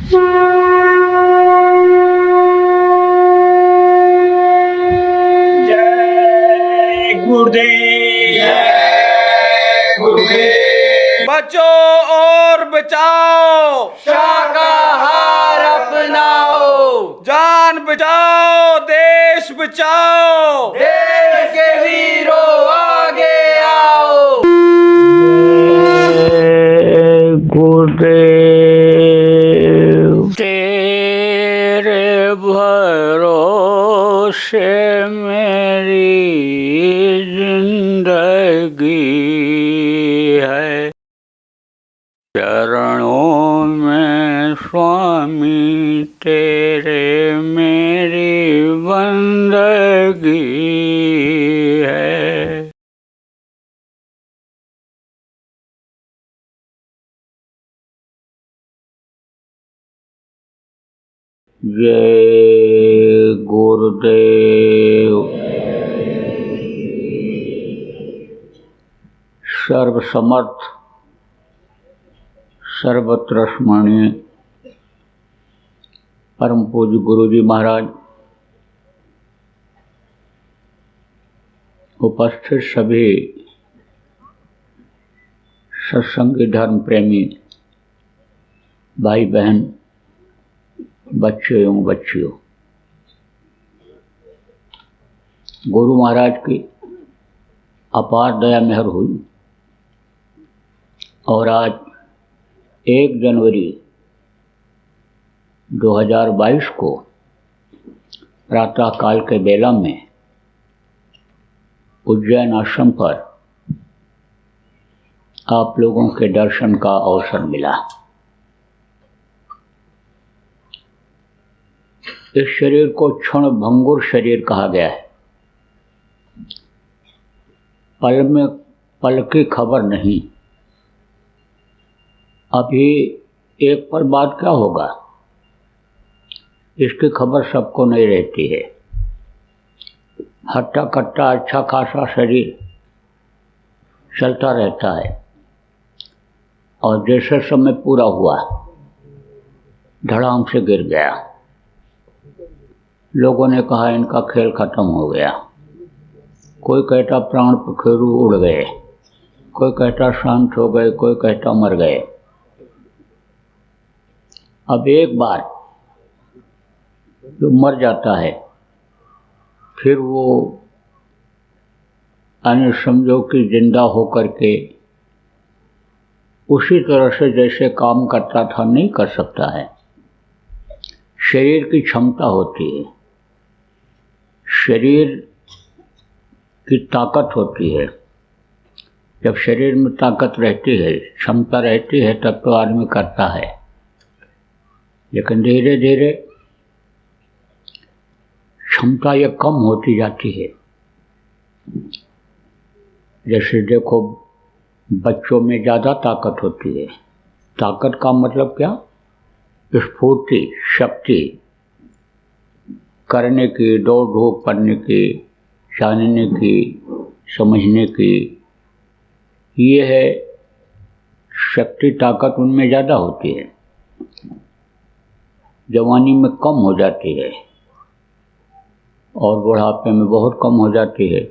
जय गुरुदेव, जय गुरुदेव। बचो और बचाओ, शाकाहार अपनाओ, जान बचाओ, देश बचाओ। देश के वीरों आगे आओ। गुरुदेव, तेरे भरोसे मेरी जिंदगी है, चरणों में स्वामी तेरे मेरी बंदगी है। जय गुरुदेव। सर्वसमर्थ, सर्वत्र स्मरणीय परम पूज्य गुरु जी महाराज, उपस्थित सभी सत्संगी धर्म प्रेमी भाई बहन, बच्चे एवं बच्चियों, गुरु महाराज की अपार दया मेहर हुई और आज 1 जनवरी 2022 को प्रातःकाल के बेला में उज्जैन आश्रम पर आप लोगों के दर्शन का अवसर मिला। इस शरीर को क्षण भंगुर शरीर कहा गया है। पल में पल की खबर नहीं। अभी एक पल बाद क्या होगा इसकी खबर सबको नहीं रहती है। हट्टा कट्टा अच्छा खासा शरीर चलता रहता है और जैसे समय पूरा हुआ धड़ाम से गिर गया। लोगों ने कहा इनका खेल खत्म हो गया। कोई कहता प्राण पखेरु उड़ गए, कोई कहता शांत हो गए, कोई कहता मर गए। अब एक बार जो मर जाता है फिर वो यानी समझो कि जिंदा होकर के उसी तरह से जैसे काम करता था नहीं कर सकता है। शरीर की क्षमता होती है, शरीर की ताकत होती है। जब शरीर में ताकत रहती है, क्षमता रहती है, तब तो आदमी करता है। लेकिन धीरे धीरे क्षमता ये कम होती जाती है। जैसे देखो बच्चों में ज़्यादा ताकत होती है। ताकत का मतलब क्या? स्फूर्ति, शक्ति करने की, दौड़ धूप करने की, जानने की, समझने की, ये है शक्ति, ताकत उनमें ज़्यादा होती है। जवानी में कम हो जाती है और बुढ़ापे में बहुत कम हो जाती है।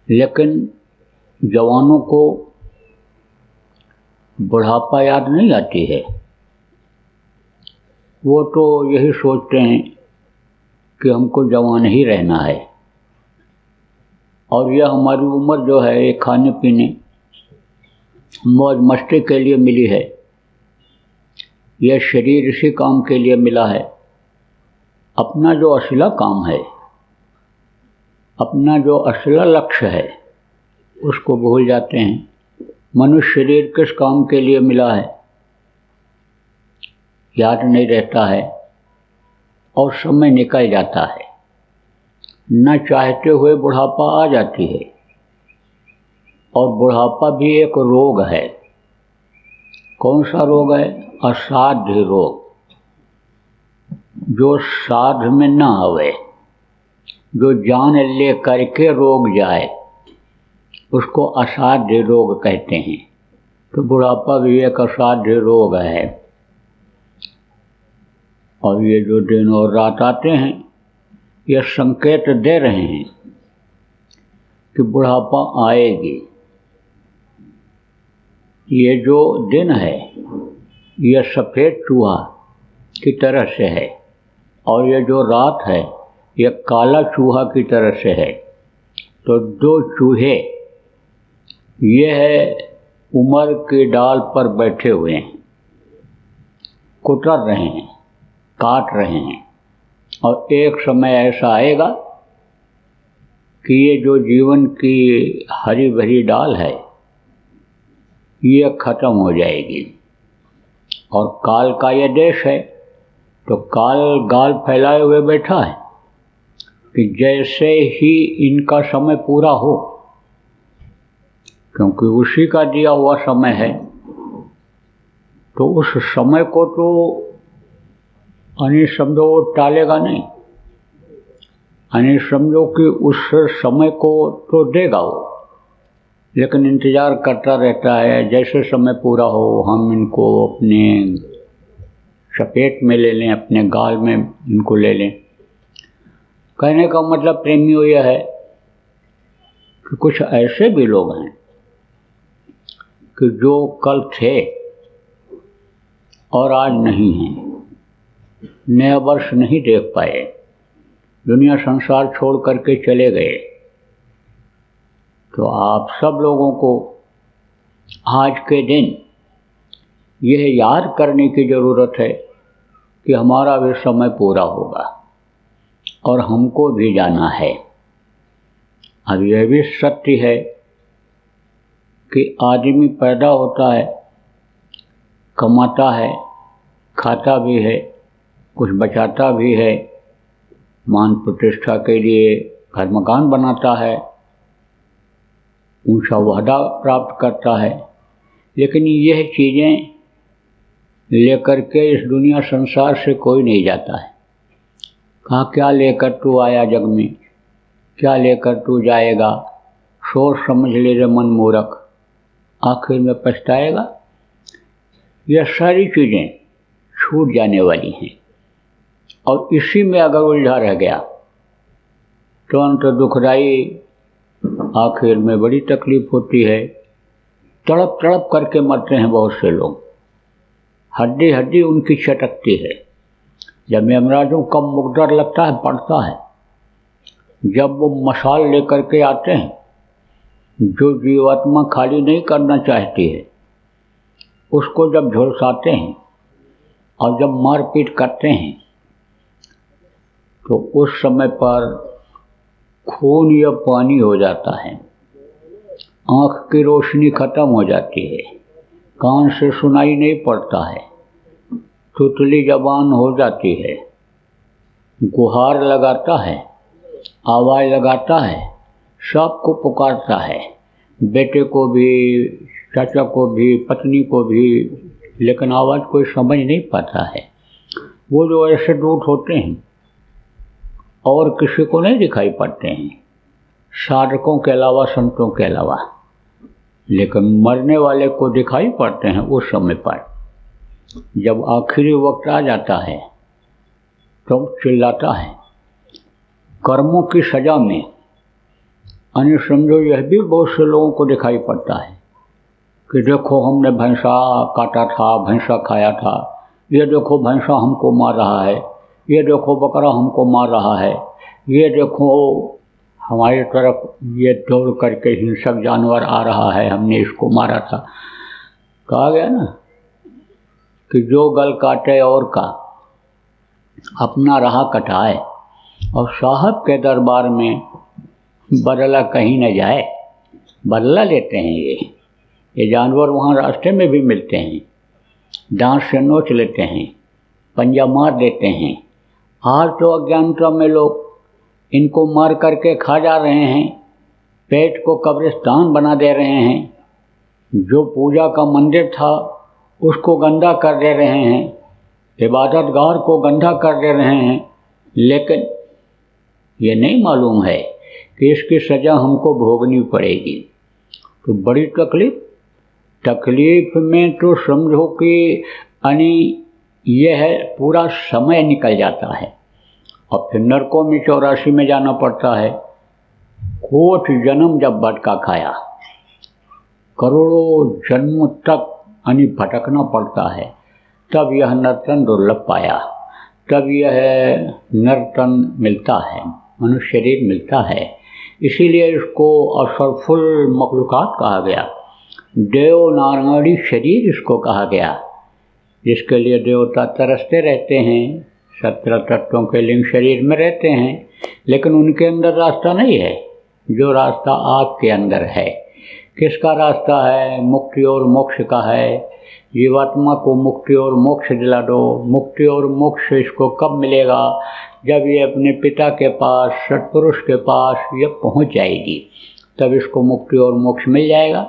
लेकिन जवानों को बुढ़ापा याद नहीं आती है। वो तो यही सोचते हैं कि हमको जवान ही रहना है और यह हमारी उम्र जो है ये खाने पीने मौज मस्ती के लिए मिली है। यह शरीर इसी काम के लिए मिला है। अपना जो असला काम है, अपना जो असला लक्ष्य है, उसको भूल जाते हैं। मनुष्य शरीर किस काम के लिए मिला है याद नहीं रहता है और समय निकल जाता है। न चाहते हुए बुढ़ापा आ जाती है और बुढ़ापा भी एक रोग है। कौन सा रोग है? असाध्य रोग। जो साध में न आवे, जो जान ले करके रोग जाए, उसको असाध्य रोग कहते हैं। तो बुढ़ापा भी एक असाध्य रोग है। और ये जो दिन और रात आते हैं ये संकेत दे रहे हैं कि बुढ़ापा आएगी। ये जो दिन है ये सफ़ेद चूहा की तरह से है और ये जो रात है ये काला चूहा की तरह से है। तो दो चूहे ये है उम्र की डाल पर बैठे हुए हैं, कुतर रहे हैं, काट रहे हैं और एक समय ऐसा आएगा कि ये जो जीवन की हरी भरी डाल है ये ख़त्म हो जाएगी। और काल का ये देश है तो काल गाल फैलाए हुए बैठा है कि जैसे ही इनका समय पूरा हो, क्योंकि उसी का दिया हुआ समय है, तो उस समय को तो समझो वो टालेगा नहीं, समझो कि उस समय को तो देगा वो, लेकिन इंतज़ार करता रहता है जैसे समय पूरा हो हम इनको अपने चपेट में ले लें, अपने गाल में इनको ले लें। कहने का मतलब प्रेमियों यह है कि कुछ ऐसे भी लोग हैं कि जो कल थे और आज नहीं हैं, नया वर्ष नहीं देख पाए, दुनिया संसार छोड़ करके चले गए। तो आप सब लोगों को आज के दिन यह याद करने की ज़रूरत है कि हमारा भी समय पूरा होगा और हमको भी जाना है। अब यह भी सत्य है कि आदमी पैदा होता है, कमाता है, खाता भी है, कुछ बचाता भी है, मान प्रतिष्ठा के लिए घर मकान बनाता है, ऊंचा वहदा प्राप्त करता है, लेकिन यह चीज़ें लेकर के इस दुनिया संसार से कोई नहीं जाता है। कहाँ क्या लेकर तू आया जग में, क्या लेकर तू जाएगा, सोच समझ ले रे मन मूर्ख, आखिर में पछताएगा। यह सारी चीज़ें छूट जाने वाली हैं और इसी में अगर उलझा रह गया तो अंत दुखदाई, आखिर में बड़ी तकलीफ होती है। तड़प तड़प करके मरते हैं बहुत से लोग, हड्डी हड्डी उनकी चटकती है। जब यमराजों का मुकद्दर लगता है, पड़ता है, जब वो मशाल लेकर के आते हैं, जो जीवात्मा खाली नहीं करना चाहती है उसको जब झुलसाते हैं और जब मारपीट करते हैं तो उस समय पर खून या पानी हो जाता है, आँख की रोशनी खत्म हो जाती है, कान से सुनाई नहीं पड़ता है, तुतली जबान हो जाती है, गुहार लगाता है, आवाज़ लगाता है, सबको पुकारता है, बेटे को भी, चाचा को भी, पत्नी को भी, लेकिन आवाज़ कोई समझ नहीं पाता है। वो जो ऐसे दूत होते हैं और किसी को नहीं दिखाई पड़ते हैं, साधकों के अलावा, संतों के अलावा, लेकिन मरने वाले को दिखाई पड़ते हैं उस समय पर। जब आखिरी वक्त आ जाता है तो चिल्लाता है। कर्मों की सज़ा में समझो यह भी बहुत से लोगों को दिखाई पड़ता है कि देखो हमने भैंसा काटा था, भैंसा खाया था, ये देखो भैंसा हमको मार रहा है, ये देखो बकरा हमको मार रहा है, ये देखो हमारी तरफ ये दौड़ करके हिंसक जानवर आ रहा है, हमने इसको मारा था। कहा गया ना कि जो गल काटे और का अपना राह कटाए, और साहब के दरबार में बदला कहीं न जाए। बदला लेते हैं ये जानवर वहाँ रास्ते में भी मिलते हैं, दांत से नोच लेते हैं, पंजा मार देते हैं। आज तो अज्ञानता में लोग इनको मार करके खा जा रहे हैं, पेट को कब्रिस्तान बना दे रहे हैं, जो पूजा का मंदिर था उसको गंदा कर दे रहे हैं, इबादतगार को गंदा कर दे रहे हैं, लेकिन ये नहीं मालूम है कि इसकी सज़ा हमको भोगनी पड़ेगी। तो बड़ी तकलीफ़ में तो समझो कि यह है पूरा समय निकल जाता है और फिर नरकों में 84 में जाना पड़ता है। कोट जन्म जब भटका खाया, करोड़ों जन्मों तक यानी भटकना पड़ता है, तब यह नर्तन दुर्लभ पाया, तब यह नर्तन मिलता है, मनुष्य शरीर मिलता है। इसीलिए इसको असरफुल मखलूकात कहा गया, देव नारायणी शरीर इसको कहा गया, जिसके लिए देवता तरसते रहते हैं। 17 तत्वों के लिंग शरीर में रहते हैं, लेकिन उनके अंदर रास्ता नहीं है जो रास्ता आपके अंदर है। किसका रास्ता है? मुक्ति और मोक्ष का है। जीवात्मा को मुक्ति और मोक्ष दिला दो। मुक्ति और मोक्ष इसको कब मिलेगा? जब ये अपने पिता के पास, सत्पुरुष के पास ये पहुंच जाएगी, तब इसको मुक्ति और मोक्ष मिल जाएगा।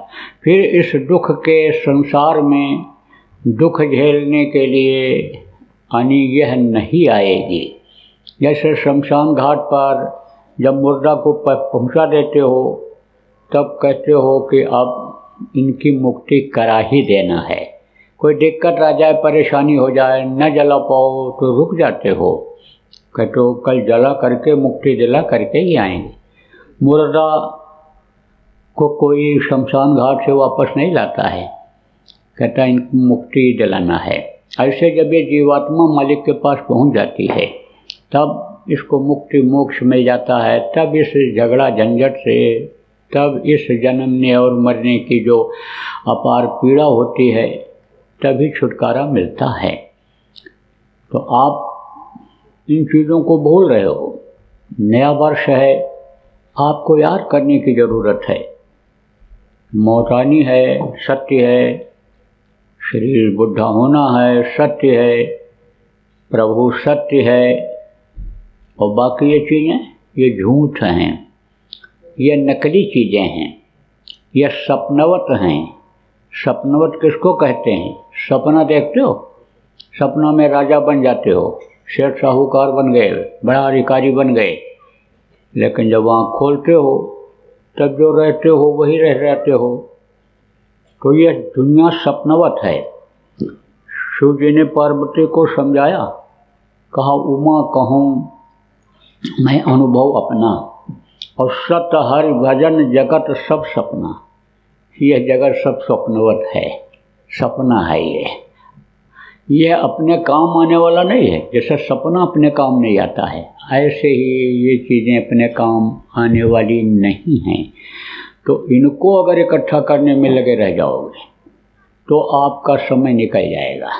फिर इस दुख के संसार में दुख झेलने के लिए यानी यह नहीं आएगी। जैसे शमशान घाट पर जब मुर्दा को पहुंचा देते हो, तब कहते हो कि अब इनकी मुक्ति करा ही देना है। कोई दिक्कत आ जाए, परेशानी हो जाए, न जला पाओ तो रुक जाते हो, कहते हो कल जला करके मुक्ति दिला करके ही आएंगे। मुर्दा को कोई शमशान घाट से वापस नहीं लाता है, कहता है इनको मुक्ति दिलाना है। ऐसे जब ये जीवात्मा मालिक के पास पहुंच जाती है, तब इसको मुक्ति मोक्ष मिल जाता है। तब इस झगड़ा झंझट से, तब इस जन्मने और मरने की जो अपार पीड़ा होती है, तभी छुटकारा मिलता है। तो आप इन चीज़ों को भूल रहे हो। नया वर्ष है, आपको याद करने की ज़रूरत है। मौत आनी है, सत्य है। शरीर बुढ़ा होना है, सत्य है। प्रभु सत्य है। और बाकी ये चीज़ें, ये झूठ हैं, ये नकली चीज़ें हैं, ये सपनवत हैं। सपनवत किसको कहते हैं? सपना देखते हो, सपना में राजा बन जाते हो, शेठ साहूकार बन गए, बड़ा अधिकारी बन गए, लेकिन जब आँख खोलते हो तब जो रहते हो वही रह जाते हो। तो यह दुनिया सपनवत है। शिव जी ने पार्वती को समझाया, कहा उमा कहूँ मैं अनुभव अपना, और सत हरि भजन जगत सब सपना। यह जगत सब स्वप्नवत है, सपना है। यह अपने काम आने वाला नहीं है। जैसे सपना अपने काम नहीं आता है, ऐसे ही ये चीज़ें अपने काम आने वाली नहीं हैं। तो इनको अगर इकट्ठा करने में लगे रह जाओगे तो आपका समय निकल जाएगा।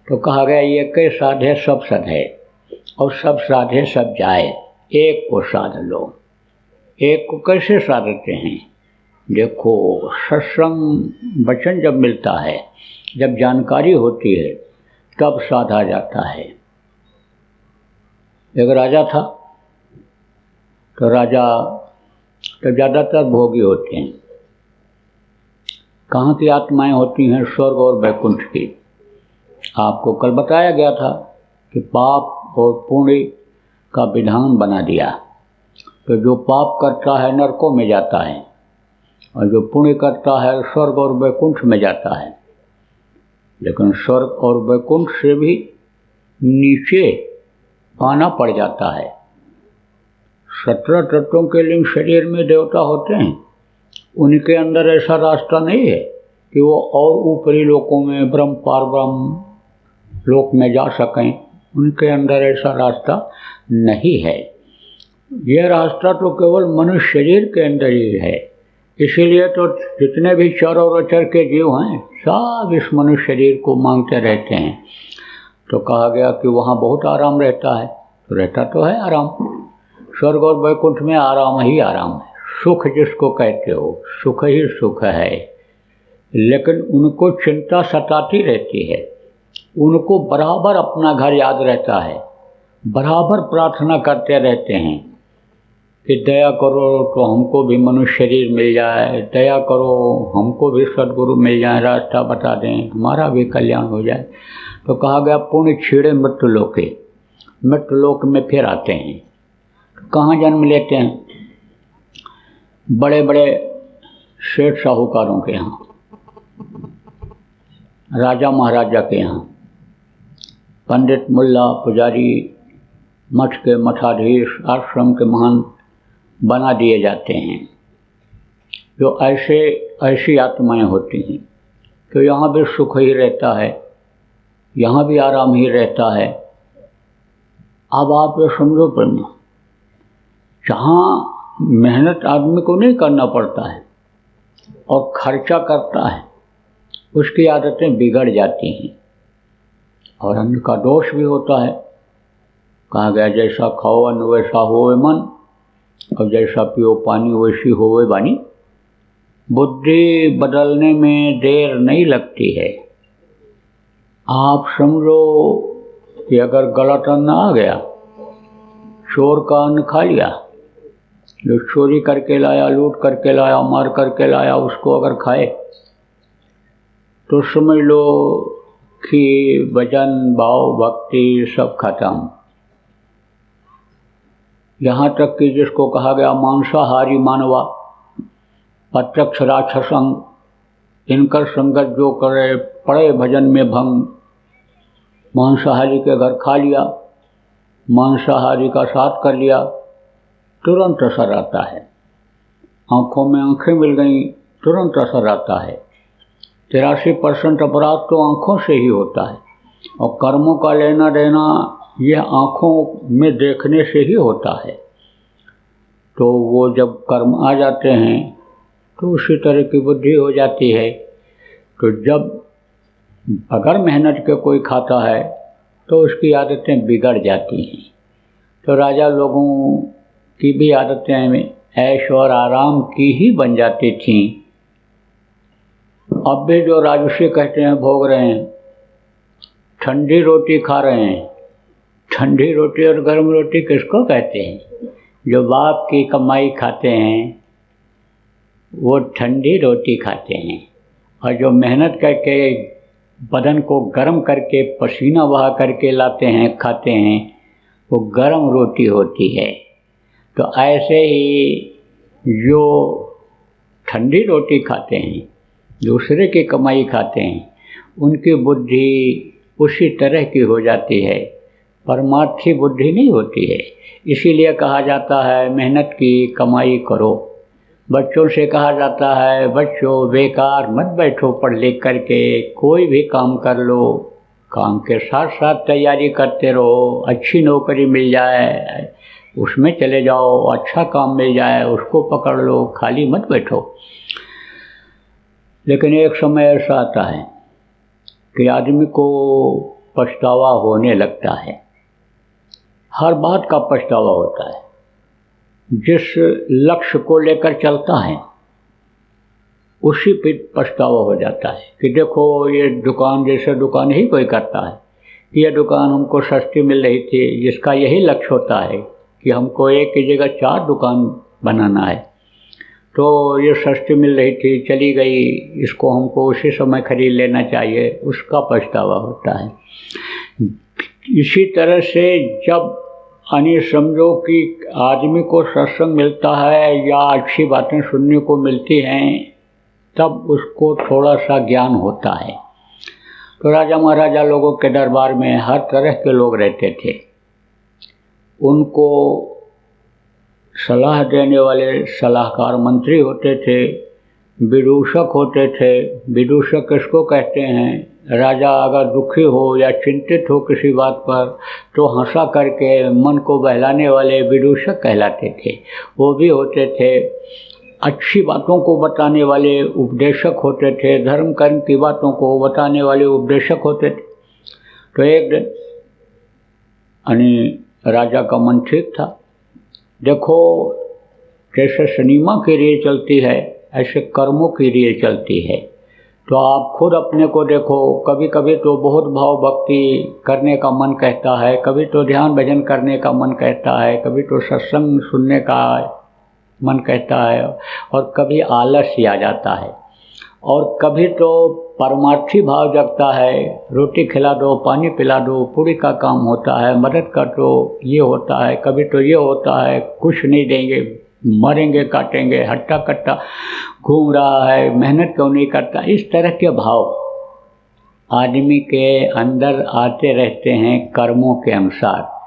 तो कहा गया ये के साधे सब सधे, और सब साधे सब जाए, एक को साध लो। एक को कैसे साधते हैं? देखो, सत्संग वचन जब मिलता है, जब जानकारी होती है, तब साधा जाता है। एक राजा था, तो राजा तो ज़्यादातर भोगी होते हैं। कहाँ की आत्माएं होती हैं? स्वर्ग और वैकुंठ की। आपको कल बताया गया था कि पाप और पुण्य का विधान बना दिया। तो जो पाप करता है नरकों में जाता है, और जो पुण्य करता है स्वर्ग और वैकुंठ में जाता है। लेकिन स्वर्ग और वैकुंठ से भी नीचे आना पड़ जाता है। 17 तत्वों के लिंग शरीर में देवता होते हैं, उनके अंदर ऐसा रास्ता नहीं है कि वो और ऊपरी लोकों में, ब्रह्म पारब्रह्म लोक में जा सकें। उनके अंदर ऐसा रास्ता नहीं है। यह रास्ता तो केवल मनुष्य शरीर के अंदर ही है। इसीलिए तो जितने भी चर और अचर के जीव हैं, सब इस मनुष्य शरीर को मांगते रहते हैं। तो कहा गया कि वहाँ बहुत आराम रहता है। तो रहता तो है आराम, स्वर्ग और वैकुंठ में आराम ही आराम है। सुख जिसको कहते हो, सुख ही सुख है। लेकिन उनको चिंता सताती रहती है, उनको बराबर अपना घर याद रहता है, बराबर प्रार्थना करते रहते हैं कि दया करो तो हमको भी मनुष्य शरीर मिल जाए, दया करो हमको भी सद्गुरु मिल जाए, रास्ता बता दें, हमारा भी कल्याण हो जाए। तो कहा गया पुण्य छीड़े मृत्युलोके, मृत्युलोक में फिर आते हैं। तो कहाँ जन्म लेते हैं? बड़े बड़े सेठ साहूकारों के यहाँ, राजा महाराजा के यहाँ, पंडित, मुल्ला, पुजारी, मठ के मठाधीश, आश्रम के महंत बना दिए जाते हैं, जो ऐसी आत्माएं होती हैं। तो यहाँ भी सुख ही रहता है, यहाँ भी आराम ही रहता है। अब आप ये समझो प्रेम, जहाँ मेहनत आदमी को नहीं करना पड़ता है और खर्चा करता है, उसकी आदतें बिगड़ जाती हैं और अन्न का दोष भी होता है। कहा गया जैसा खाओ अन्न वैसा होवे मन, और जैसा पियो पानी वैसी होवे वाणी। बुद्धि बदलने में देर नहीं लगती है। आप समझो कि अगर गलत अन्न आ गया, चोर का अन्न खा लिया, जो चोरी करके लाया, लूट करके लाया, मार करके लाया, उसको अगर खाए तो समझ लो कि भजन, भाव, भक्ति सब खत्म। यहाँ तक कि जिसको कहा गया मांसाहारी मानवा, प्रत्यक्ष राक्षसंग, इनकर संगत जो करे पड़े भजन में भंग। मांसाहारी के घर खा लिया, मांसाहारी का साथ कर लिया, तुरंत असर आता है। आँखों में आँखें मिल गई, तुरंत असर आता है। 83% अपराध तो आँखों से ही होता है, और कर्मों का लेना देना यह आँखों में देखने से ही होता है। तो वो जब कर्म आ जाते हैं तो उसी तरह की बुद्धि हो जाती है। तो जब अगर मेहनत के कोई खाता है तो उसकी आदतें बिगड़ जाती हैं। तो राजा लोगों की भी आदतें ऐश और आराम की ही बन जाती थीं। अब भी जो राजसी कहते हैं भोग रहे हैं, ठंडी रोटी खा रहे हैं। ठंडी रोटी और गर्म रोटी किसको कहते हैं? जो बाप की कमाई खाते हैं वो ठंडी रोटी खाते हैं, और जो मेहनत करके बदन को गर्म करके पसीना बहा करके लाते हैं, खाते हैं, वो गर्म रोटी होती है। तो ऐसे ही जो ठंडी रोटी खाते हैं, दूसरे की कमाई खाते हैं, उनकी बुद्धि उसी तरह की हो जाती है, परमार्थी बुद्धि नहीं होती है। इसीलिए कहा जाता है मेहनत की कमाई करो। बच्चों से कहा जाता है बच्चों बेकार मत बैठो, पढ़ लिख करके कोई भी काम कर लो, काम के साथ साथ तैयारी करते रहो। अच्छी नौकरी मिल जाए उसमें चले जाओ, अच्छा काम मिल जाए उसको पकड़ लो, खाली मत बैठो। लेकिन एक समय ऐसा आता है कि आदमी को पछतावा होने लगता है। हर बात का पछतावा होता है। जिस लक्ष्य को लेकर चलता है उसी पे पछतावा हो जाता है कि देखो ये दुकान, जैसे दुकान ही कोई करता है, ये दुकान हमको सस्ती मिल रही थी, जिसका यही लक्ष्य होता है कि हमको एक की जगह 4 दुकान बनाना है, तो ये सस्ती मिल रही थी, चली गई, इसको हमको उसी समय खरीद लेना चाहिए, उसका पछतावा होता है। इसी तरह से जब समझो कि आदमी को सत्संग मिलता है या अच्छी बातें सुनने को मिलती हैं, तब उसको थोड़ा सा ज्ञान होता है। तो राजा महाराजा लोगों के दरबार में हर तरह के लोग रहते थे। उनको सलाह देने वाले सलाहकार मंत्री होते थे, विदूषक होते थे। विदूषक किसको कहते हैं? राजा अगर दुखी हो या चिंतित हो किसी बात पर तो हंसा करके मन को बहलाने वाले विदूषक कहलाते थे। वो भी होते थे। अच्छी बातों को बताने वाले उपदेशक होते थे, धर्म कर्म की बातों को बताने वाले उपदेशक होते थे। तो एक दिन राजा का मन ठीक था। देखो जैसे सिनेमा की रील चलती है ऐसे कर्मों की रील चलती है। तो आप खुद अपने को देखो, कभी कभी तो बहुत भाव भक्ति करने का मन कहता है, कभी तो ध्यान भजन करने का मन कहता है, कभी तो सत्संग सुनने का मन कहता है, और कभी आलस्य आ जाता है, और कभी तो परमार्थी भाव जगता है, रोटी खिला दो, पानी पिला दो, पूरी का काम होता है, मदद कर दो, ये होता है। कभी तो ये होता है कुछ नहीं देंगे, मरेंगे काटेंगे, हट्टा कट्टा घूम रहा है, मेहनत क्यों नहीं करता, इस तरह के भाव। आदमी के अंदर आते रहते हैं कर्मों के अनुसार।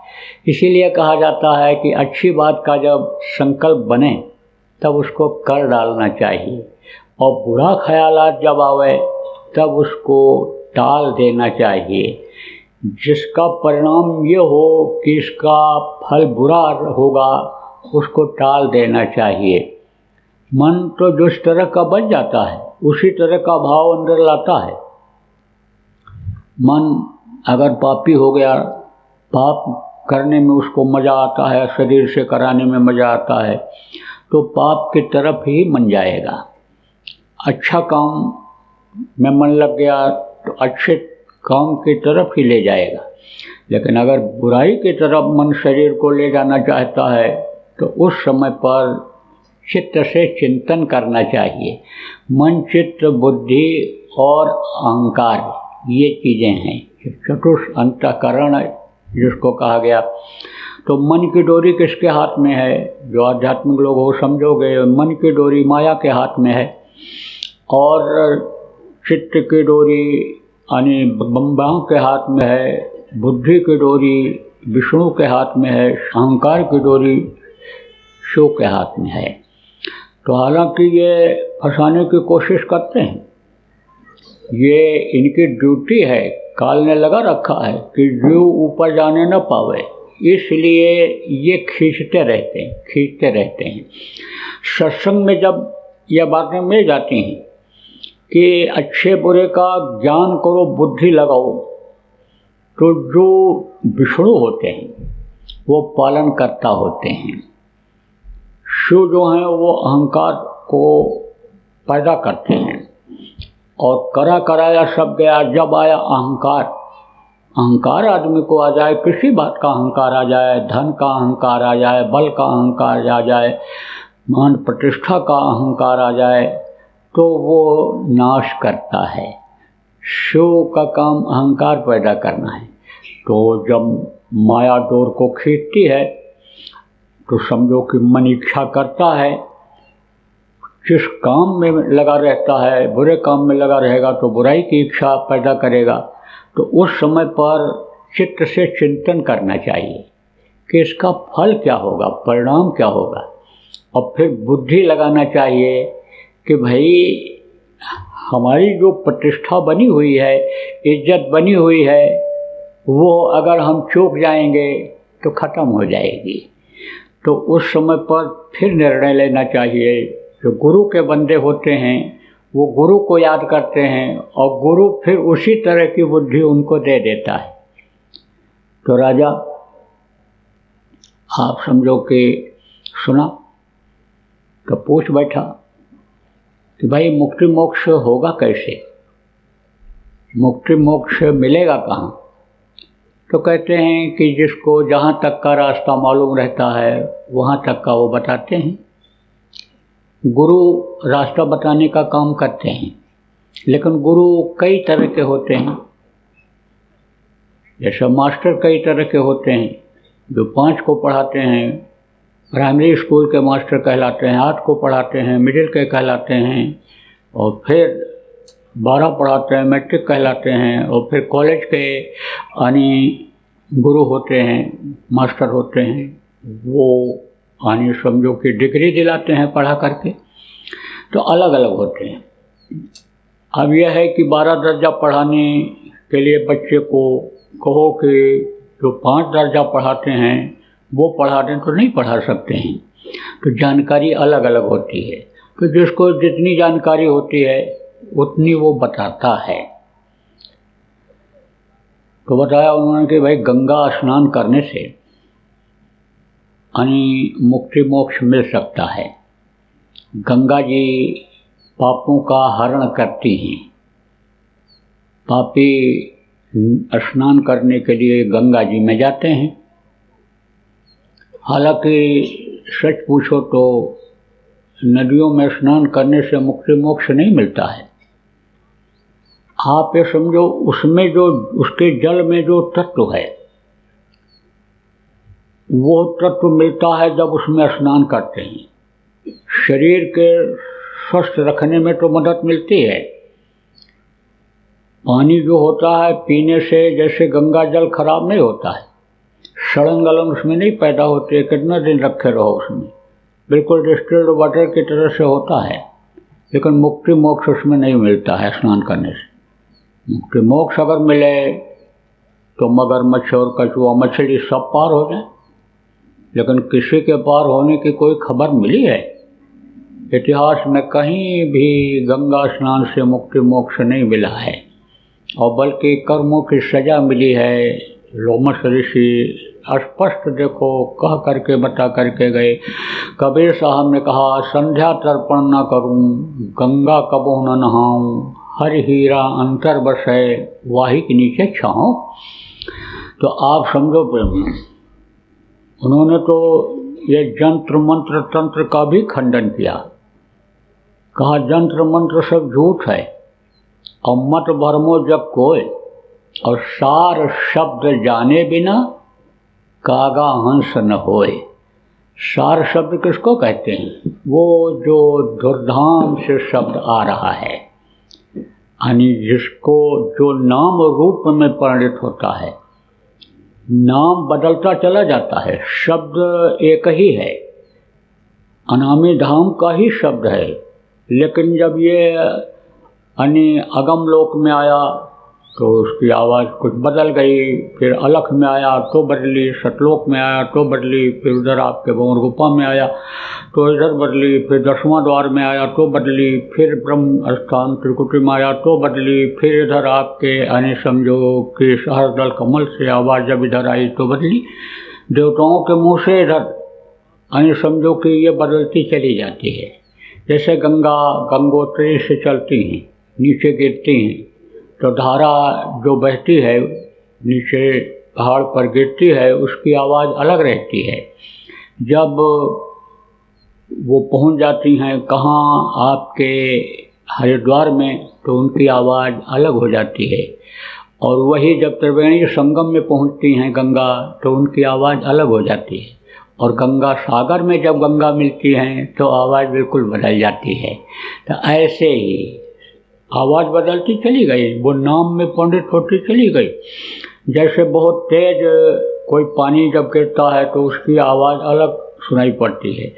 इसीलिए कहा जाता है कि अच्छी बात का जब संकल्प बने तब उसको कर डालना चाहिए, और बुरा ख्यालात जब आवे तब उसको टाल देना चाहिए। जिसका परिणाम ये हो कि इसका फल बुरा होगा, उसको टाल देना चाहिए। मन तो जिस तरह का बन जाता है उसी तरह का भाव अंदर लाता है। मन अगर पापी हो गया, पाप करने में उसको मज़ा आता है, शरीर से कराने में मज़ा आता है, तो पाप की तरफ ही मन जाएगा। अच्छा काम में मन लग गया तो अच्छे काम की तरफ ही ले जाएगा। लेकिन अगर बुराई की तरफ मन शरीर को ले जाना चाहता है तो उस समय पर चित्त से चिंतन करना चाहिए। मन, चित्त, बुद्धि और अहंकार, ये चीज़ें हैं चतुर्थ अंतःकरण जिसको कहा गया। तो मन की डोरी किसके हाथ में है? जो आध्यात्मिक लोग हो समझोगे, मन की डोरी माया के हाथ में है, और चित्त की डोरी यानी ब्रह्मा के हाथ में है, बुद्धि की डोरी विष्णु के हाथ में है, अहंकार की डोरी शिव के हाथ में है। तो हालांकि ये फंसाने की कोशिश करते हैं, ये इनकी ड्यूटी है, काल ने लगा रखा है कि जीव ऊपर जाने न पावे, इसलिए ये खींचते रहते हैं। सत्संग में जब यह बातें मिल जाती हैं कि अच्छे बुरे का ज्ञान करो, बुद्धि लगाओ, तो जो विष्णु होते हैं वो पालन करता होते हैं। शिव जो हैं वो अहंकार को पैदा करते हैं, और कराया सब गया। जब आया अहंकार आदमी को आ जाए, किसी बात का अहंकार आ जाए, धन का अहंकार आ जाए, बल का अहंकार आ जाए, मान प्रतिष्ठा का अहंकार आ जाए, तो वो नाश करता है। शिव का काम अहंकार पैदा करना है। तो जब माया डोर को खींचती है तो समझो कि मन इच्छा करता है, जिस काम में लगा रहता है, बुरे काम में लगा रहेगा तो बुराई की इच्छा पैदा करेगा। तो उस समय पर चित्त से चिंतन करना चाहिए कि इसका फल क्या होगा, परिणाम क्या होगा, और फिर बुद्धि लगाना चाहिए कि भाई हमारी जो प्रतिष्ठा बनी हुई है, इज्जत बनी हुई है, वो अगर हम चूक जाएंगे तो ख़त्म हो जाएगी। तो उस समय पर फिर निर्णय लेना चाहिए। जो गुरु के बंदे होते हैं वो गुरु को याद करते हैं, और गुरु फिर उसी तरह की बुद्धि उनको दे देता है। तो राजा आप समझो कि सुना तो पूछ बैठा कि भाई मुक्ति मोक्ष होगा कैसे, मुक्ति मोक्ष मिलेगा कहाँ? तो कहते हैं कि जिसको जहाँ तक का रास्ता मालूम रहता है वहाँ तक का वो बताते हैं। गुरु रास्ता बताने का काम करते हैं, लेकिन गुरु कई तरह के होते हैं। जैसे मास्टर कई तरह के होते हैं, जो 5 को पढ़ाते हैं, प्राइमरी स्कूल के मास्टर कहलाते हैं, 8 को पढ़ाते हैं, मिडिल के कहलाते हैं, और फिर 12 पढ़ाते हैं, मैट्रिक कहलाते हैं, और फिर कॉलेज के यानी गुरु होते हैं, मास्टर होते हैं, वो यानी समझो कि डिग्री दिलाते हैं पढ़ा करके। तो अलग अलग होते हैं। अब यह है कि 12 दर्जा पढ़ाने के लिए बच्चे को कहो कि जो 5 दर्जा पढ़ाते हैं वो पढ़ा दें तो नहीं पढ़ा सकते हैं। तो जानकारी अलग अलग होती है। तो जिसको जितनी जानकारी होती है उतनी वो बताता है। तो बताया उन्होंने कि भाई गंगा स्नान करने से यानी मुक्ति मोक्ष मिल सकता है। गंगा जी पापों का हरण करती हैं। पापी स्नान करने के लिए गंगा जी में जाते हैं। हालांकि सच पूछो तो नदियों में स्नान करने से मुक्ति मोक्ष नहीं मिलता है। आप ये समझो उसमें जो उसके जल में जो तत्व है वो तत्व मिलता है जब उसमें स्नान करते हैं। शरीर के स्वस्थ रखने में तो मदद मिलती है, पानी जो होता है पीने से जैसे गंगा जल खराब नहीं होता है, सड़न गलन उसमें नहीं पैदा होती है, कितना दिन रखे रहो उसमें, बिल्कुल डिस्टिल्ड वाटर की तरह से होता है। लेकिन मुक्ति मोक्ष उसमें नहीं मिलता है स्नान करने से। मुक्ति मोक्ष अगर मिले तो मगरमच्छ और कछुआ मछली सब पार हो जाए, लेकिन किसी के पार होने की कोई खबर मिली है? इतिहास में कहीं भी गंगा स्नान से मुक्ति मोक्ष नहीं मिला है, और बल्कि कर्मों की सजा मिली है। लोमश ऋषि स्पष्ट देखो कह करके बता करके गए। कबीर साहब ने कहा, संध्या तर्पण न करूं, गंगा कबो न नहाऊं, हर हीरा अंतर बसे, वाही के नीचे छाऊं। तो आप समझो प्रेमी, उन्होंने तो ये जंत्र मंत्र तंत्र का भी खंडन किया। कहा जंत्र मंत्र सब झूठ है, और मत भरमो जब कोई, और सार शब्द जाने बिना कागा हंस न होए। सार शब्द किसको कहते हैं? वो जो दुर्धाम से शब्द आ रहा है, यानी जिसको जो नाम रूप में परिणित होता है, नाम बदलता चला जाता है, शब्द एक ही है, अनामी धाम का ही शब्द है। लेकिन जब ये अगम लोक में आया तो उसकी आवाज़ कुछ बदल गई, फिर अलख में आया तो बदली, सतलोक में आया तो बदली, फिर उधर आपके भंवर गुफा में आया तो इधर बदली, फिर 10वां द्वार में आया तो बदली, फिर ब्रह्म स्थान त्रिकुटी में आया तो बदली, फिर इधर आपके यानी समझो कि सहस्रदल कमल से आवाज़ जब इधर आई तो बदली, देवताओं के मुँह से इधर यानी समझो कि ये बदलती चली जाती है। जैसे गंगा गंगोत्री से चलती हैं, नीचे गिरती हैं, तो धारा जो बहती है नीचे पहाड़ पर गिरती है, उसकी आवाज़ अलग रहती है। जब वो पहुंच जाती हैं कहाँ आपके हरिद्वार में, तो उनकी आवाज़ अलग हो जाती है। और वही जब त्रिवेणी संगम में पहुंचती हैं गंगा, तो उनकी आवाज़ अलग हो जाती है। और गंगा सागर में जब गंगा मिलती हैं तो आवाज़ बिल्कुल बदल जाती है। तो ऐसे ही आवाज़ बदलती चली गई, वो नाम में पंडित होती चली गई। जैसे बहुत तेज कोई पानी जब गिरता है तो उसकी आवाज़ अलग सुनाई पड़ती है,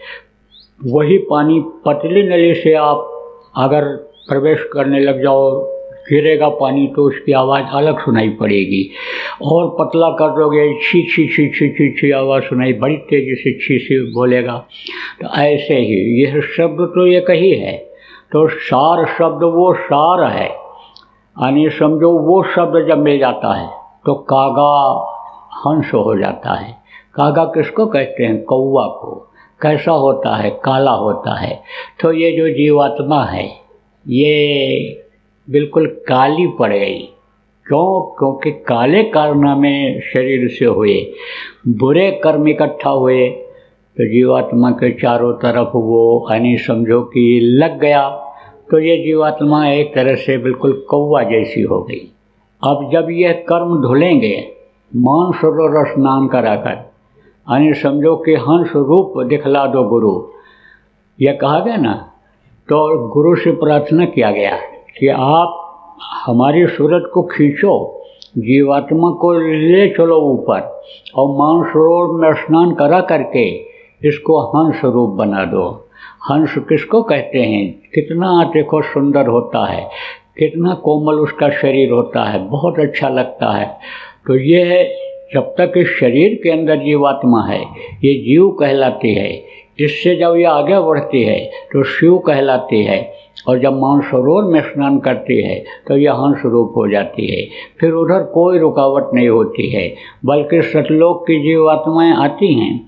वही पानी पतली नली से आप अगर प्रवेश करने लग जाओ, गिरेगा पानी तो उसकी आवाज़ अलग सुनाई पड़ेगी। और पतला कर दोगे, छी छी छी छी छी छी आवाज़ सुनाई, बड़ी तेज़ी से छी छी बोलेगा। तो ऐसे ही यह शब्द तो एक ही है। तो सार शब्द वो सार है, यानी समझो वो शब्द जब मिल जाता है तो कागा हंस हो जाता है। कागा किसको कहते हैं? कौवा को। कैसा होता है? काला होता है। तो ये जो जीवात्मा है ये बिल्कुल काली पड़ गई। क्यों? क्योंकि काले कारनामे शरीर से हुए, बुरे कर्म इकट्ठा हुए, तो जीवात्मा के चारों तरफ वो यानी समझो कि लग गया। तो ये जीवात्मा एक तरह से बिल्कुल कौवा जैसी हो गई। अब जब यह कर्म धुलेंगे मानसरोवर स्नान कराकर, यानी समझो कि हंस रूप दिखला दो गुरु, यह कहा गया ना। तो गुरु से प्रार्थना किया गया कि आप हमारी सूरत को खींचो, जीवात्मा को ले चलो ऊपर, और मानसरोवर में स्नान करा करके इसको हंस रूप बना दो। हंस किसको कहते हैं? कितना देखो सुंदर होता है, कितना कोमल उसका शरीर होता है, बहुत अच्छा लगता है। तो ये जब तक इस शरीर के अंदर जीवात्मा है ये जीव कहलाती है। इससे जब ये आगे बढ़ती है तो शिव कहलाती है, और जब मानसरोवर में स्नान करती है तो यह हंस रूप हो जाती है। फिर उधर कोई रुकावट नहीं होती है, बल्कि सतलोक की जीवात्माएँ आती हैं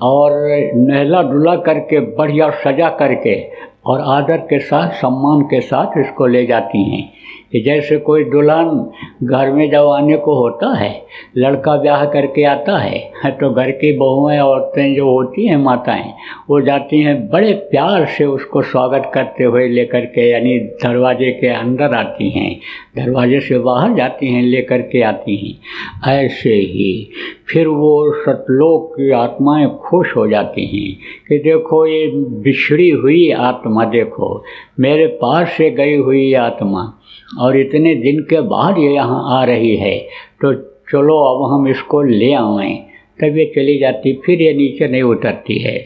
और नहला डुला करके बढ़िया सजा करके और आदर के साथ सम्मान के साथ इसको ले जाती हैं। कि जैसे कोई दुल्हन घर में जब आने को होता है, लड़का ब्याह करके आता है, तो घर की बहुएं औरतें जो होती हैं माताएं, वो जाती हैं बड़े प्यार से उसको स्वागत करते हुए लेकर के, यानी दरवाजे के अंदर आती हैं, दरवाजे से बाहर जाती हैं लेकर के आती हैं। ऐसे ही फिर वो सतलोक की आत्माएं खुश हो जाती हैं कि देखो ये बिछड़ी हुई आत्मा, देखो मेरे पास से गई हुई आत्मा और इतने दिन के बाद ये यहाँ आ रही है, तो चलो अब हम इसको ले आएँ। तब ये चली जाती, फिर ये नीचे नहीं उतरती है।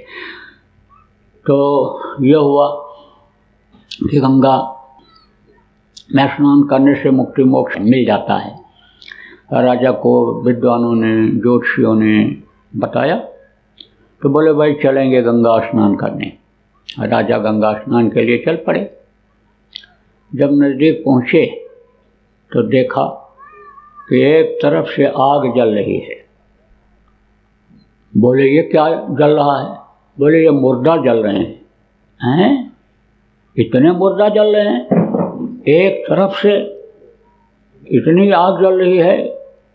तो ये हुआ कि गंगा में स्नान करने से मुक्ति मोक्ष मिल जाता है। राजा को विद्वानों ने, ज्योतिषियों ने बताया, तो बोले भाई चलेंगे गंगा स्नान करने। राजा गंगा स्नान के लिए चल पड़े। जब नज़दीक पहुँचे तो देखा कि एक तरफ से आग जल रही है। बोले ये क्या जल रहा है? बोले ये मुर्दा जल रहे हैं। इतने मुर्दा जल रहे हैं, एक तरफ से इतनी आग जल रही है,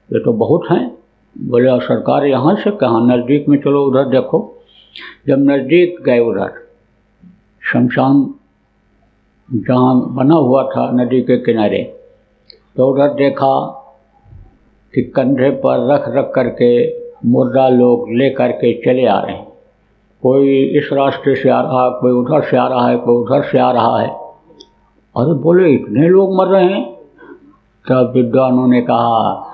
ये तो बहुत हैं। बोले सरकार यहाँ से कहाँ, नज़दीक में चलो उधर देखो। जब नज़दीक गए उधर शमशान जहाँ बना हुआ था नदी के किनारे, तो उधर देखा कि कंधे पर रख रख करके मुर्दा लोग ले करके चले आ रहे हैं। कोई इस रास्ते से आ रहा है, कोई उधर से आ रहा है, कोई उधर से आ रहा है। अरे बोले इतने लोग मर रहे हैं। तब विद्वानों ने कहा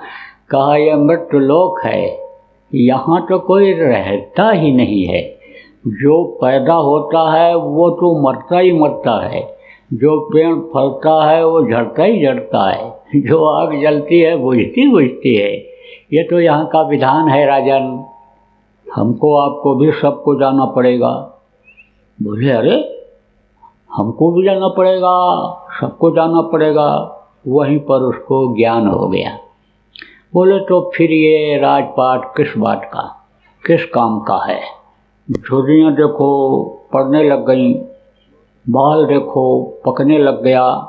यह मृत्यु लोक है, यहाँ तो कोई रहता ही नहीं है। जो पैदा होता है वो तो मरता ही मरता है, जो पेड़ फलता है वो झड़ता ही झड़ता है, जो आग जलती है बुझती बुझती है। ये तो यहाँ का विधान है राजन, हमको आपको भी सबको जाना पड़ेगा। बोले अरे हमको भी जाना पड़ेगा, सबको जाना पड़ेगा। वहीं पर उसको ज्ञान हो गया। बोले तो फिर ये राजपाट किस बात का, किस काम का है? झुर्रियाँ देखो पड़ने लग गई, बाल देखो पकने लग गया,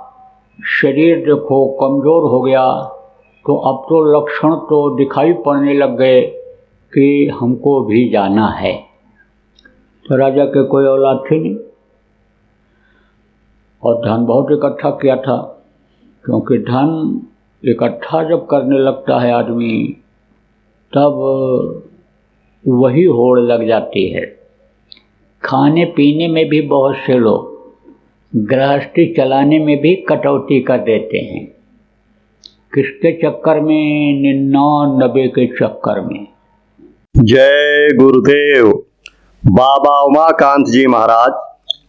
शरीर देखो कमज़ोर हो गया। तो अब तो लक्षण तो दिखाई पड़ने लग गए कि हमको भी जाना है। तो राजा के कोई औलाद थी नहीं और धन बहुत इकट्ठा किया था, क्योंकि धन इकट्ठा जब करने लगता है आदमी तब वही होड़ लग जाती है। खाने पीने में भी बहुत से लोग गृहस्थी चलाने में भी कटौती कर देते हैं। किसके चक्कर में? 99 के चक्कर में। जय गुरुदेव। बाबा उमाकांत जी महाराज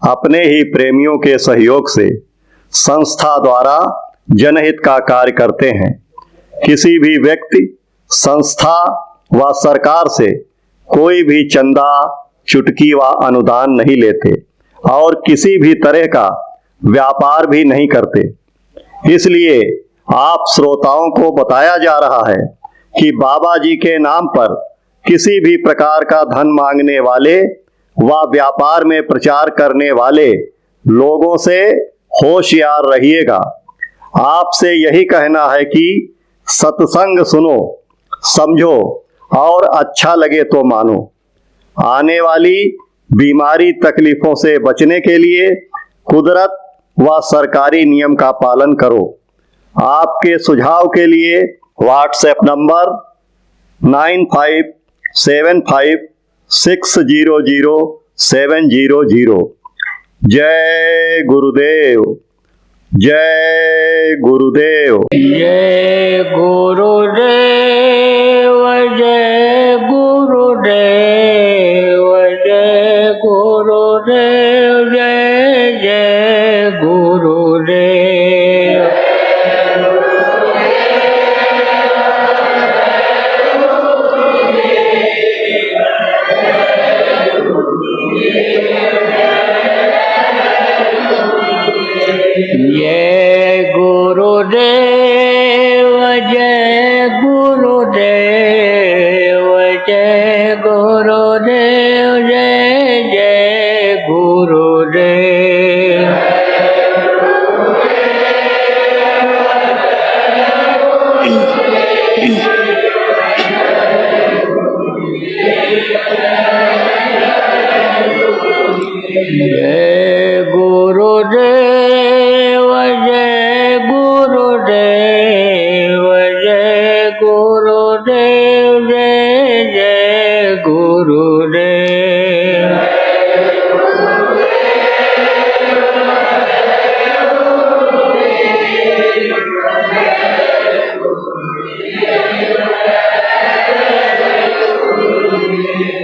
अपने ही प्रेमियों के सहयोग से संस्था द्वारा जनहित का कार्य करते हैं। किसी भी व्यक्ति, संस्था व सरकार से कोई भी चंदा, चुटकी व अनुदान नहीं लेते और किसी भी तरह का व्यापार भी नहीं करते। इसलिए आप श्रोताओं को बताया जा रहा है कि बाबा जी के नाम पर किसी भी प्रकार का धन मांगने वाले व व्यापार में प्रचार करने वाले लोगों से होशियार रहिएगा। आपसे यही कहना है कि सत्संग सुनो, समझो और अच्छा लगे तो मानो। आने वाली बीमारी तकलीफों से बचने के लिए कुदरत व सरकारी नियम का पालन करो। आपके सुझाव के लिए व्हाट्सएप नंबर 9575600700। जय गुरुदेव, जय गुरुदेव। जय गुरुदेव, जय गुरुदेव, जय गुरुदेव, जय जय गुरुदेव। जय गुरुदेव, जय गुरुदेव, जय गुरुदेव, जय जय गुरुदेव। जय गुरुदेव, जय गुरुदेव, जय गुरुदेव, जय